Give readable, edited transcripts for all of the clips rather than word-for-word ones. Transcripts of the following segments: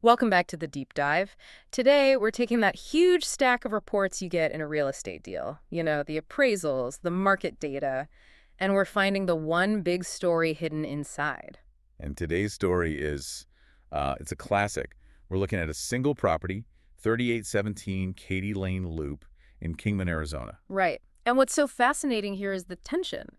Welcome back to the deep dive. Today, we're taking that huge stack of reports you get in a real estate deal. The appraisals, the market data, and we're finding the one big story hidden inside. And today's story is, it's a classic. We're looking at a single property, 3817 Katy Lane Loop in Kingman, Arizona. Right. And what's so fascinating here is the tension.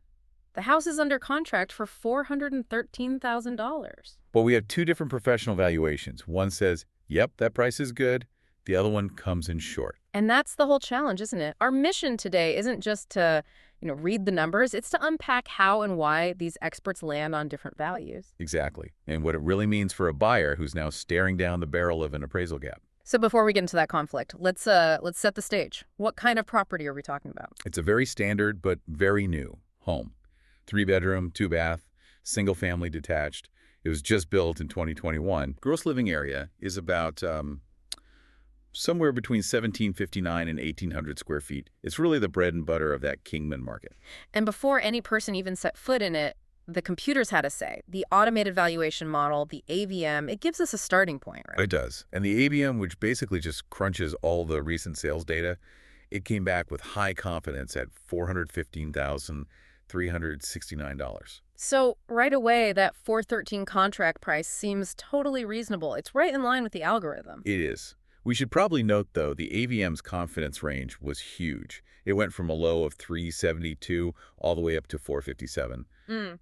The house is under contract for $413,000. But we have two different professional valuations. One says, yep, that price is good. The other one comes in short. And that's the whole challenge, isn't it? Our mission today isn't just to, read the numbers. It's to unpack how and why these experts land on different values. Exactly. And what it really means for a buyer who's now staring down the barrel of an appraisal gap. So before we get into that conflict, let's set the stage. What kind of property are we talking about? It's a very standard but very new home. 3-bedroom, 2-bath, single-family detached. It was just built in 2021. Gross living area is about somewhere between 1,759 and 1,800 square feet. It's really the bread and butter of that Kingman market. And before any person even set foot in it, the computers had a say. The automated valuation model, the AVM, it gives us a starting point, right? It does. And the AVM, which basically just crunches all the recent sales data, it came back with high confidence at $415,369. So right away, that 413 contract price seems totally reasonable. It's right in line with the algorithm. It is. We should probably note, though, the AVM's confidence range was huge. It went from a low of 372 all the way up to 457.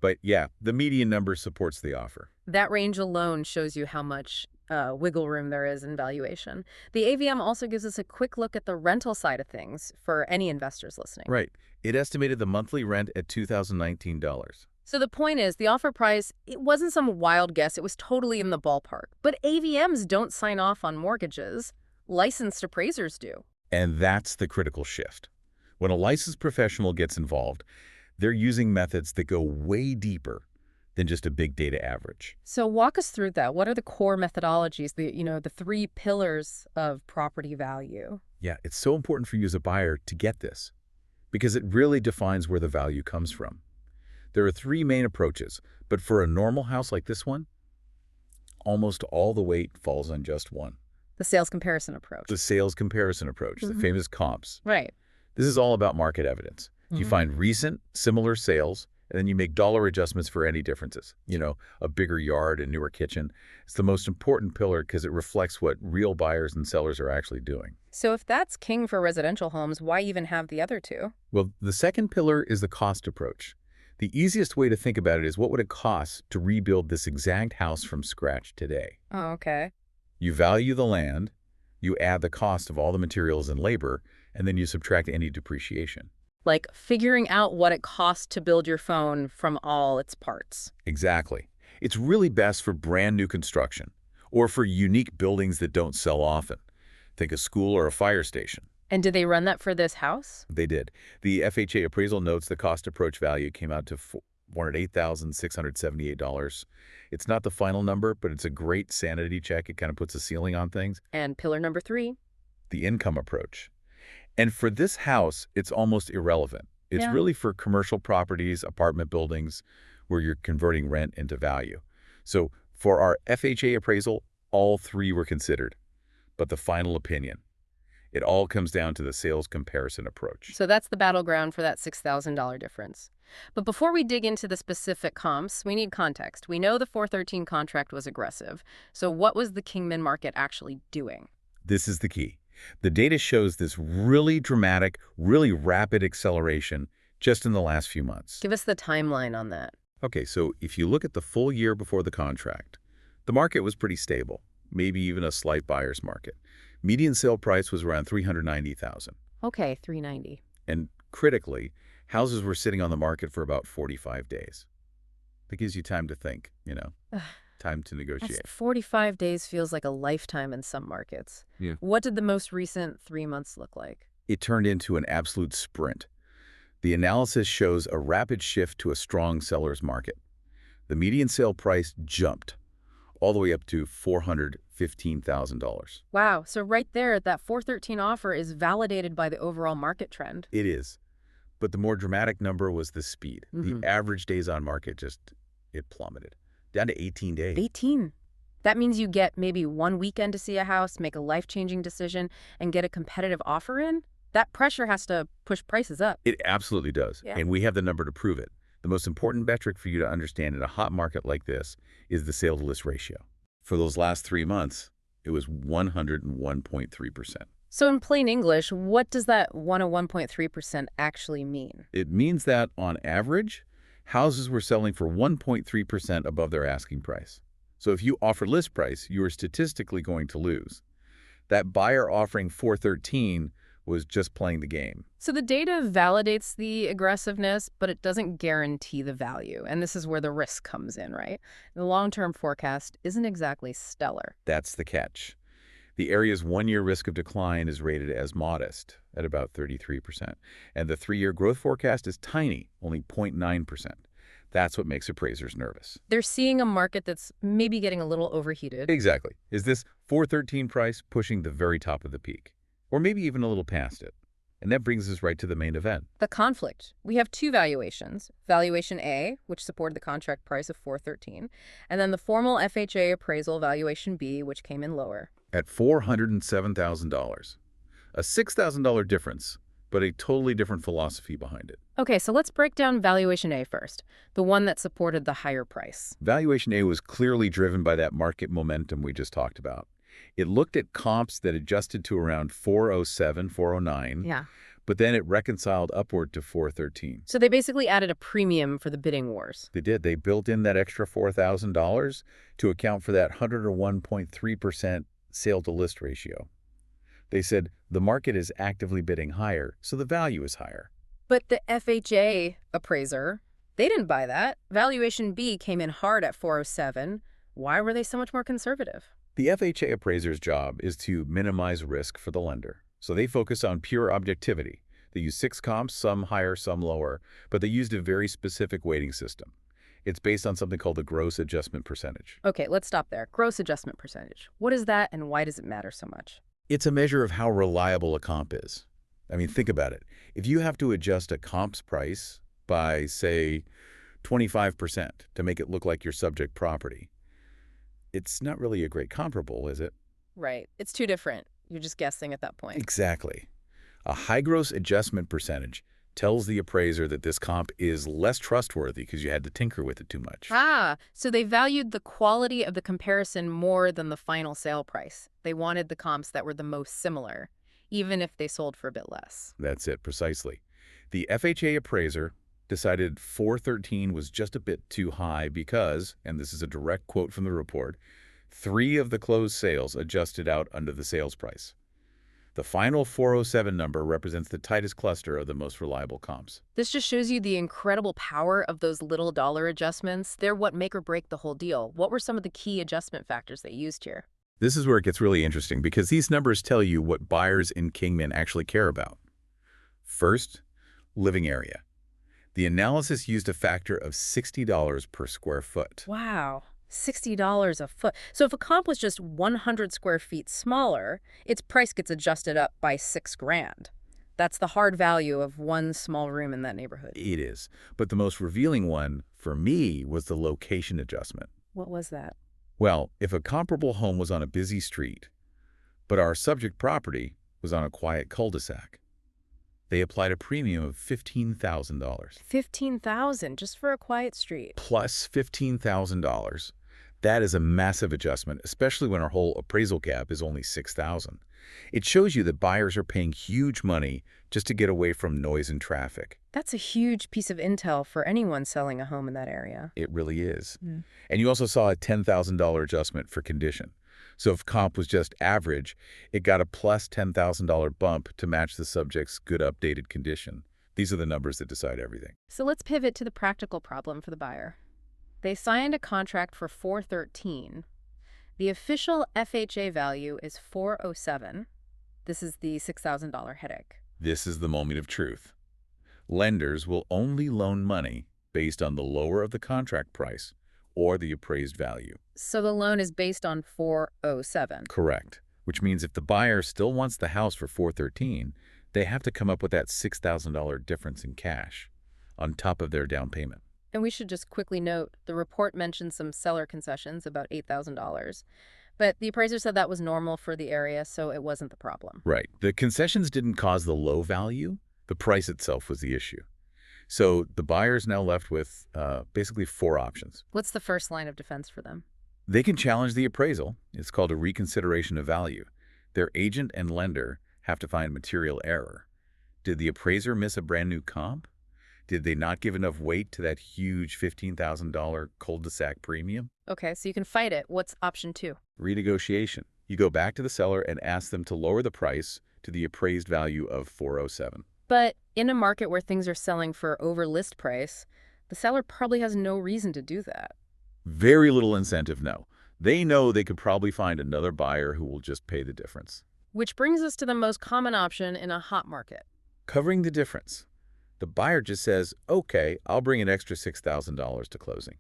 But yeah, the median number supports the offer. That range alone shows you how much wiggle room there is in valuation. The AVM also gives us a quick look at the rental side of things for any investors listening. Right. It estimated the monthly rent at $2,019. So the point is, the offer price, it wasn't some wild guess. It was totally in the ballpark. But AVMs don't sign off on mortgages. Licensed appraisers do. And that's the critical shift. When a licensed professional gets involved, they're using methods that go way deeper than just a big data average. So walk us through that. What are the core methodologies, the three pillars of property value? Yeah, it's so important for you as a buyer to get this because it really defines where the value comes from. There are three main approaches, but for a normal house like this one, almost all the weight falls on just one. The sales comparison approach. The sales comparison approach, the famous comps. Right. This is all about market evidence. You find recent, similar sales, and then you make dollar adjustments for any differences. A bigger yard, a newer kitchen. It's the most important pillar because it reflects what real buyers and sellers are actually doing. So if that's king for residential homes, why even have the other two? Well, the second pillar is the cost approach. The easiest way to think about it is what would it cost to rebuild this exact house from scratch today? Oh, okay. You value the land, you add the cost of all the materials and labor, and then you subtract any depreciation. Like figuring out what it costs to build your phone from all its parts. Exactly. It's really best for brand new construction or for unique buildings that don't sell often. Think a school or a fire station. And did they run that for this house? They did. The FHA appraisal notes the cost approach value came out to $408,678. It's not the final number, but it's a great sanity check. It kind of puts a ceiling on things. And pillar number 3? The income approach. And for this house, it's almost irrelevant. It's really for commercial properties, apartment buildings, where you're converting rent into value. So for our FHA appraisal, all three were considered. But the final opinion, it all comes down to the sales comparison approach. So that's the battleground for that $6,000 difference. But before we dig into the specific comps, we need context. We know the 413 contract was aggressive. So what was the Kingman market actually doing? This is the key. The data shows this really dramatic, really rapid acceleration just in the last few months. Give us the timeline on that. Okay, so if you look at the full year before the contract, the market was pretty stable, maybe even a slight buyer's market. Median sale price was around $390,000. Okay, $390,000. And critically, houses were sitting on the market for about 45 days. That gives you time to think, time to negotiate. 45 days feels like a lifetime in some markets. Yeah. What did the most recent 3 months look like? It turned into an absolute sprint. The analysis shows a rapid shift to a strong seller's market. The median sale price jumped all the way up to $415,000. Wow. So right there, that 413 offer is validated by the overall market trend. It is. But the more dramatic number was the speed. The average days on market it plummeted down to 18 days. 18. That means you get maybe one weekend to see a house, make a life-changing decision, and get a competitive offer in? That pressure has to push prices up. It absolutely does, Yeah. and we have the number to prove it. The most important metric for you to understand in a hot market like this is the sale-to-list ratio. For those last 3 months, it was 101.3%. So in plain English, what does that 101.3% actually mean? It means that, on average, houses were selling for 1.3% above their asking price. So if you offer list price, you are statistically going to lose. That buyer offering 413 was just playing the game. So the data validates the aggressiveness, but it doesn't guarantee the value. And this is where the risk comes in, right? The long-term forecast isn't exactly stellar. That's the catch. The area's 1-year risk of decline is rated as modest at about 33%, and the 3-year growth forecast is tiny, only 0.9%. That's what makes appraisers nervous. They're seeing a market that's maybe getting a little overheated. Exactly. Is this 413 price pushing the very top of the peak? Or maybe even a little past it? And that brings us right to the main event. The conflict. We have two valuations. Valuation A, which supported the contract price of 413, and then the formal FHA appraisal valuation B, which came in lower. At $407,000. A $6,000 difference, but a totally different philosophy behind it. Okay, so let's break down valuation A first, the one that supported the higher price. Valuation A was clearly driven by that market momentum we just talked about. It looked at comps that adjusted to around 407, 409, Yeah. but then it reconciled upward to 413. So they basically added a premium for the bidding wars. They did. They built in that extra $4,000 to account for that 101.3% sale-to-list ratio. They said the market is actively bidding higher, so the value is higher. But the FHA appraiser, they didn't buy that. Valuation B came in hard at 407. Why were they so much more conservative? The FHA appraiser's job is to minimize risk for the lender, so they focus on pure objectivity. They use 6 comps, some higher, some lower, but they used a very specific weighting system. It's based on something called the gross adjustment percentage. Okay, let's stop there. Gross adjustment percentage. What is that and why does it matter so much? It's a measure of how reliable a comp is. I mean, think about it. If you have to adjust a comp's price by, say, 25% to make it look like your subject property, it's not really a great comparable, is it? Right. It's too different. You're just guessing at that point. Exactly. A high gross adjustment percentage tells the appraiser that this comp is less trustworthy because you had to tinker with it too much. Ah, so they valued the quality of the comparison more than the final sale price. They wanted the comps that were the most similar, even if they sold for a bit less. That's it, precisely. The FHA appraiser decided 413 was just a bit too high because, and this is a direct quote from the report, 3 of the closed sales adjusted out under the sales price. The final 407 number represents the tightest cluster of the most reliable comps. This just shows you the incredible power of those little dollar adjustments. They're what make or break the whole deal. What were some of the key adjustment factors they used here? This is where it gets really interesting because these numbers tell you what buyers in Kingman actually care about. First, living area. The analysis used a factor of $60 per square foot. Wow, $60 a foot. So if a comp was just 100 square feet smaller, its price gets adjusted up by $6,000. That's the hard value of one small room in that neighborhood. It is. But the most revealing one, for me, was the location adjustment. What was that? Well, if a comparable home was on a busy street, but our subject property was on a quiet cul-de-sac, they applied a premium of $15,000. $15,000 just for a quiet street. Plus $15,000. That is a massive adjustment, especially when our whole appraisal gap is only $6,000. It shows you that buyers are paying huge money just to get away from noise and traffic. That's a huge piece of intel for anyone selling a home in that area. It really is. And you also saw a $10,000 adjustment for condition. So if comp was just average, it got a plus $10,000 bump to match the subject's good updated condition. These are the numbers that decide everything. So let's pivot to the practical problem for the buyer. They signed a contract for $413. The official FHA value is $407. This is the $6,000 headache. This is the moment of truth. Lenders will only loan money based on the lower of the contract price or the appraised value. So the loan is based on 407. Correct. Which means if the buyer still wants the house for $413, they have to come up with that $6,000 difference in cash on top of their down payment. And we should just quickly note, the report mentioned some seller concessions, about $8,000. But the appraiser said that was normal for the area, so it wasn't the problem. Right. The concessions didn't cause the low value. The price itself was the issue. So the buyer's now left with basically four options. What's the first line of defense for them? They can challenge the appraisal. It's called a reconsideration of value. Their agent and lender have to find material error. Did the appraiser miss a brand new comp? Did they not give enough weight to that huge $15,000 cul-de-sac premium? Okay, so you can fight it. What's option two? Renegotiation. You go back to the seller and ask them to lower the price to the appraised value of 407. But in a market where things are selling for over list price, the seller probably has no reason to do that. Very little incentive, no. They know they could probably find another buyer who will just pay the difference. Which brings us to the most common option in a hot market. Covering the difference. The buyer just says, okay, I'll bring an extra $6,000 to closing.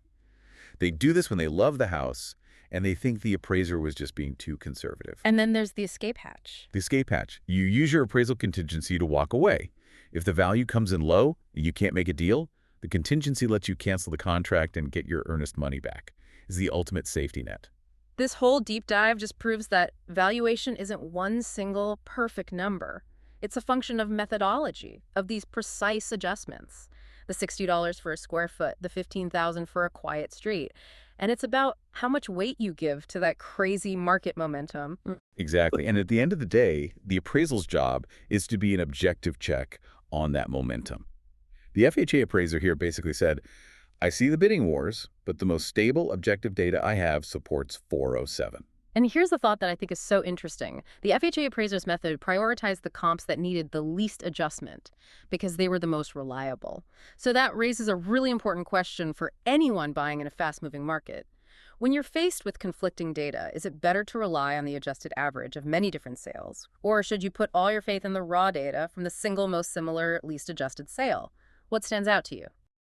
They do this when they love the house and they think the appraiser was just being too conservative. And then there's the escape hatch. The escape hatch. You use your appraisal contingency to walk away. If the value comes in low and you can't make a deal, the contingency lets you cancel the contract and get your earnest money back. It's the ultimate safety net. This whole deep dive just proves that valuation isn't one single perfect number. It's a function of methodology, of these precise adjustments. The $60 for a square foot, the $15,000 for a quiet street. And it's about how much weight you give to that crazy market momentum. Exactly. And at the end of the day, the appraisal's job is to be an objective check on that momentum. The FHA appraiser here basically said, I see the bidding wars, but the most stable objective data I have supports 407. And here's the thought that I think is so interesting. The FHA appraiser's method prioritized the comps that needed the least adjustment because they were the most reliable. So that raises a really important question for anyone buying in a fast-moving market. When you're faced with conflicting data, is it better to rely on the adjusted average of many different sales? Or should you put all your faith in the raw data from the single most similar, least adjusted sale? What stands out to you?